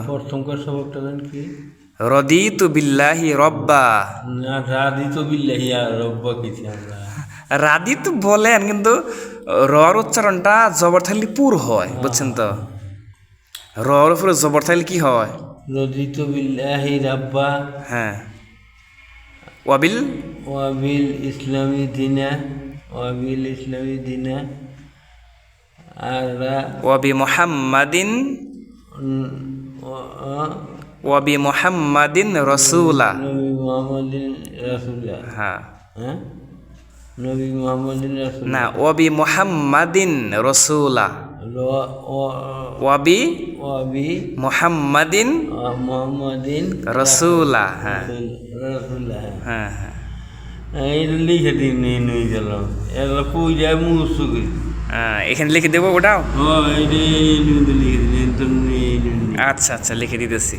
প্রথমকার সবকটা জান কি? রদিতু বিল্লাহি রব্বা। না, রাদিতু বিল্লাহি আর রব্বা কিছু আমরা। রাদিতু বলেন, কিন্তু রর উচ্চারণটা জবর থাকলে পুর হয়, বুঝছেন তো? রর উপরে জবর থাকলে কি হয়? রদিতু বিল্লাহি রাব্বা হ্যাঁ, ওয়াবিল ওয়াবিল ইসলামী দিনা, ওয়াবিল ইসলামী দিনা আর ওয়াবি মুহাম্মাদিন ওয়াবি মুহাম্মাদিন রসুলা। নবী মুহাম্মদিন রাসূলা। হ্যাঁ, হ্যাঁ, নবী মুহাম্মদিন রাসূলা না, ওয়াবি মুহাম্মাদিন রসুলা। ওয়াবি ওয়াবি মুহাম্মাদিন মুহাম্মদিন রসুলা। হ্যাঁ রাসূলা। হ্যাঁ হ্যাঁ, এটা লিখে দিন, নিয়ে গেলাম এগুলো কই যায় মুসুকি। এখানে লিখে দেবো ওটাও। ও এইটা লিখে দিন। আচ্ছা আচ্ছা, লিখে দিতেছি।